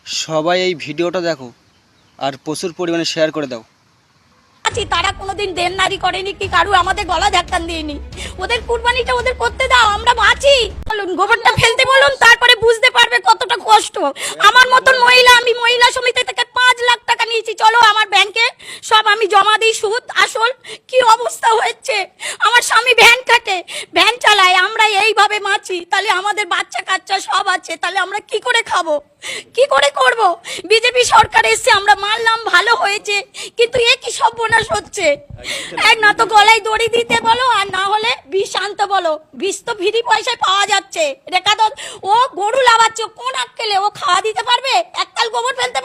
সবাই এই ভিডিওটা দেখো আর প্রচুর পরিমাণে শেয়ার করে দাও। তারা কোনোদিন দেননারি করেনি কি কারু আমাদের গলা ধাক্কান দিইনি। ওদের কুরবানিটা ওদের করতে দাও, আমরা বাঁচি। বলুন গোবরটা ফেলতে বলুন, তারপরে বুঝতে পারবে কতটা কষ্ট। আমার মতন মহিলা, আমি মহিলা সমিতি থেকে 5 লাখ টাকা নিয়েছি, চলো আমার ব্যাংকে সব আমি জমা দিই, সুদ আসল কি অবস্থা হচ্ছে। আমার স্বামী ভ্যান কাটে, ভ্যান চালায়, আমরা এইভাবে বাঁচি। তাহলে আমাদের বাচ্চা কাচ্চা সব আছে, তাহলে আমরা কি করে খাবো, কি করে করব? বিজেপি সরকার এসে আমরা মানলাম, ভালো হয়েছে, কিন্তু এ কি সর্বনাশ হচ্ছে। এক না তো গলায় দড়ি দিতে বলো, আর না হলে বিষ আনতে বলো। বিষ তো ফ্রি পয়সায় পাওয়া যাচ্ছে। রেখা ও গরু লাভাচ্ছে, কোন আক্কেলে ও খাওয়া দিতে পারবে? এককাল গোবর ফেলতে